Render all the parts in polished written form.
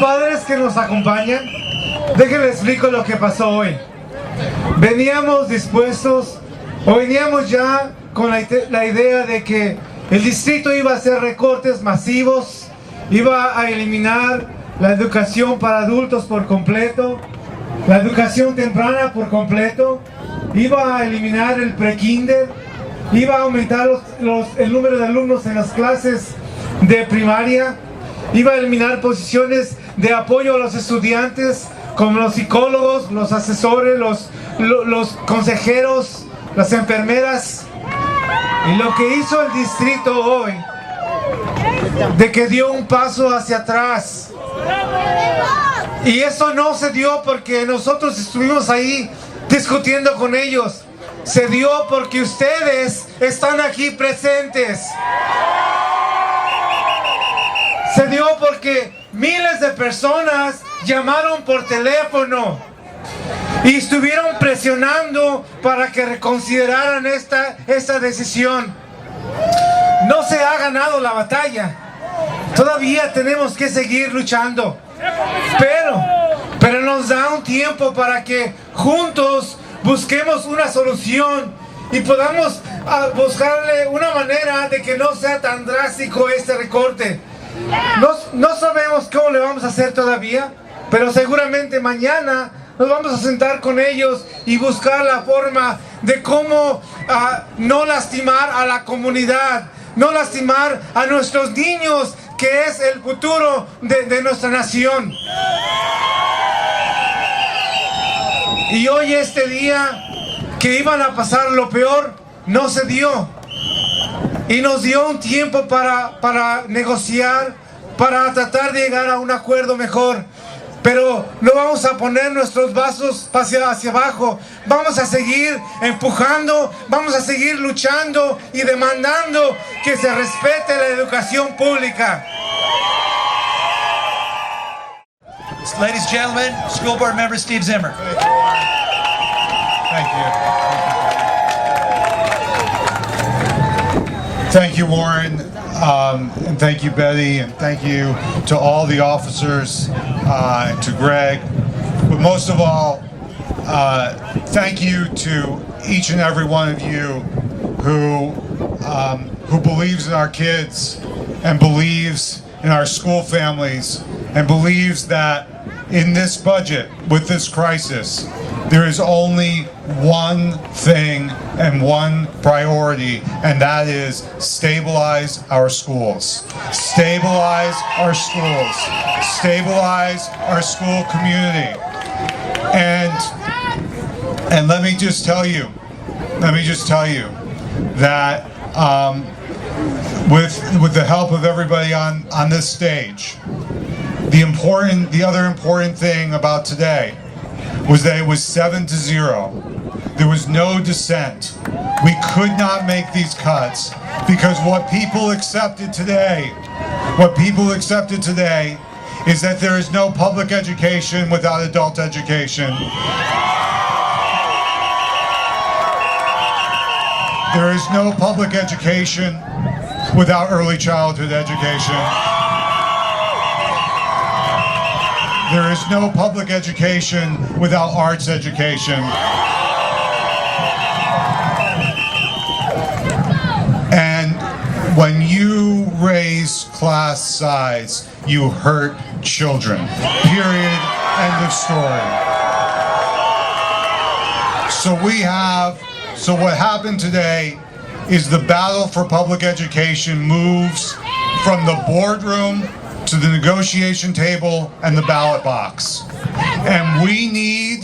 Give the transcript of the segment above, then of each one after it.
padres que nos acompañan, déjenles explico lo que pasó hoy. Veníamos dispuestos, o veníamos ya con la idea de que el distrito iba a hacer recortes masivos, iba a eliminar la educación para adultos por completo, la educación temprana por completo, iba a eliminar el pre-kinder, iba a aumentar el número de alumnos en las clases de primaria, iba a eliminar posiciones de apoyo a los estudiantes, como los psicólogos, los asesores, los consejeros, las enfermeras. Y lo que hizo el distrito hoy, de que dio un paso hacia atrás. Y eso no se dio porque nosotros estuvimos ahí discutiendo con ellos. Se dio porque ustedes están aquí presentes. Se dio porque miles de personas llamaron por teléfono y estuvieron presionando para que reconsideraran esta decisión. No se ha ganado la batalla. Todavía tenemos que seguir luchando. Pero nos da un tiempo para que juntos busquemos una solución y podamos buscarle una manera de que no sea tan drástico este recorte. No sabemos cómo le vamos a hacer todavía, pero seguramente mañana nos vamos a sentar con ellos y buscar la forma de cómo no lastimar a la comunidad, no lastimar a nuestros niños, que es el futuro de nuestra nación. Y hoy este día que iban a pasar lo peor, no se dio. Y nos dio un tiempo para negociar, para tratar de llegar a un acuerdo mejor. Pero no vamos a poner nuestros vasos hacia abajo. Vamos a seguir empujando, vamos a seguir luchando y demandando que se respete la educación pública. Ladies and gentlemen, School Board Member Steve Zimmer. Thank you. Thank you, Warren, and thank you, Betty, and thank you to all the officers, and to Greg. But most of all, thank you to each and every one of you who believes in our kids and believes in our school families and believes that in this budget, with this crisis, there is only one thing and one priority, and that is stabilize our schools. Stabilize our schools. Stabilize our school community. And let me just tell you that with the help of everybody on this stage, the other important thing about today was that it was 7-0. There was no dissent. We could not make these cuts because what people accepted today is that there is no public education without adult education. There is no public education without early childhood education. There is no public education without arts education. And when you raise class size, you hurt children. Period. End of story. So what happened today is the battle for public education moves from the boardroom to the negotiation table and the ballot box. And we need,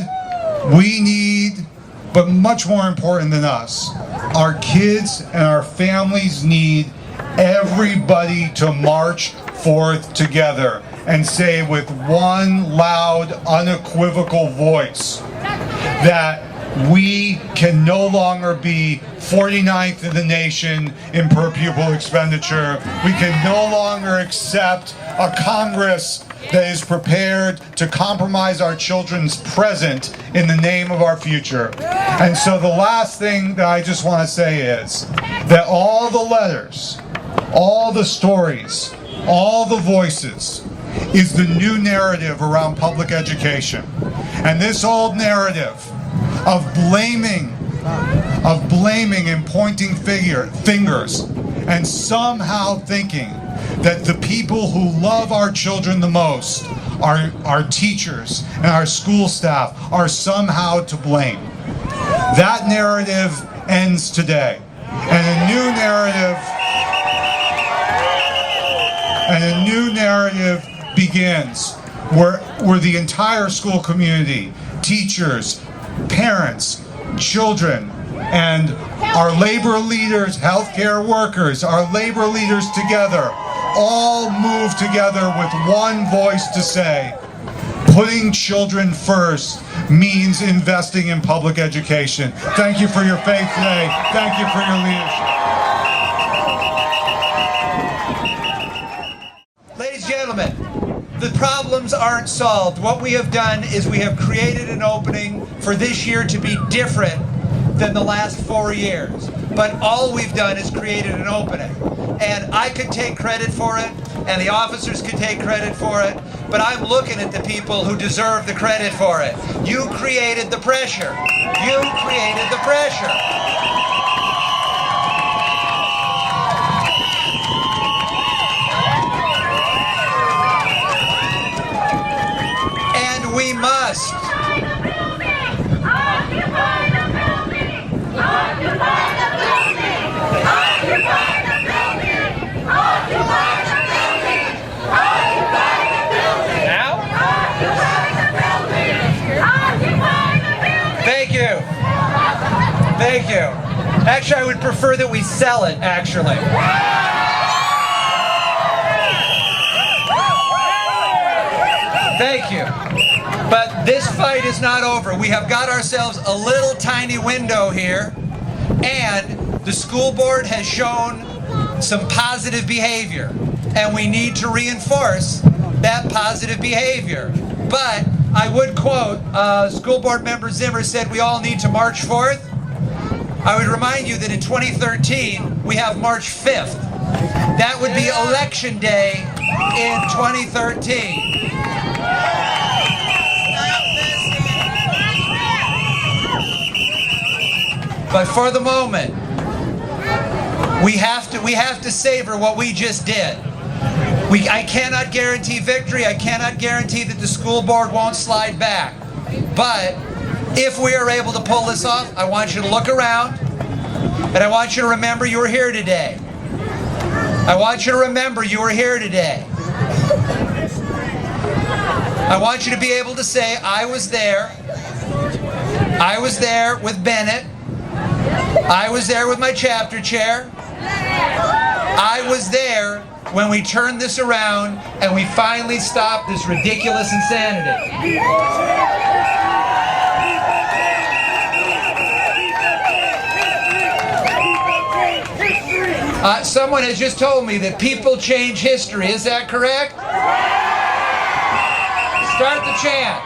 but much more important than us, our kids and our families need everybody to march forth together and say with one loud, unequivocal voice that we can no longer be 49th in the nation in per pupil expenditure. We can no longer accept a Congress that is prepared to compromise our children's present in the name of our future. And so the last thing that I just want to say is that all the letters, all the stories, all the voices, is the new narrative around public education. And this old narrative of blaming and pointing fingers and somehow thinking that the people who love our children the most, our teachers and our school staff, are somehow to blame. That narrative ends today. And a new narrative begins where the entire school community, teachers, parents, children, and our labor leaders, healthcare workers, our labor leaders together, all move together with one voice to say, putting children first means investing in public education. Thank you for your faith today. Thank you for your leadership. Ladies and gentlemen, the problems aren't solved. What we have done is we have created an opening for this year to be different than the last 4 years. But all we've done is created an opening. And I could take credit for it, and the officers could take credit for it, but I'm looking at the people who deserve the credit for it. You created the pressure. You created the pressure. And we must. Occupy the building! Occupy the building! Occupy the building! Occupy the building! Occupy the building! Now? Occupy the building! Occupy the building! Thank you. Thank you. Actually, I would prefer that we sell it, actually. Thank you. But this fight is not over. We have got ourselves a little tiny window here, and the school board has shown some positive behavior, and we need to reinforce that positive behavior. But I would quote, school board member Zimmer said we all need to march forth. I would remind you that in 2013, we have March 5th. That would be Election Day in 2013. But for the moment, we have to savor what we just did. I cannot guarantee victory. I cannot guarantee that the school board won't slide back. But if we are able to pull this off, I want you to look around, and I want you to remember you were here today. I want you to remember you were here today. I want you to be able to say, I was there. I was there with Bennett. I was there with my chapter chair. I was there when we turned this around and we finally stopped this ridiculous insanity. Someone has just told me that people change history. Is that correct? Start the chant.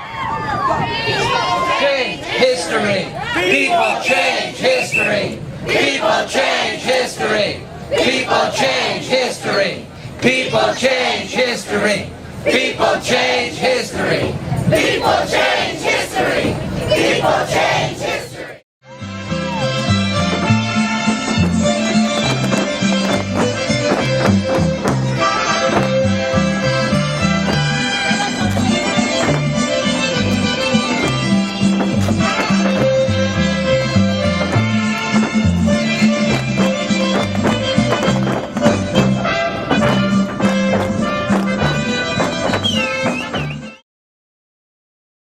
Change history. People change history. People change history. People change history. People change history. People change history. People change history. People change history.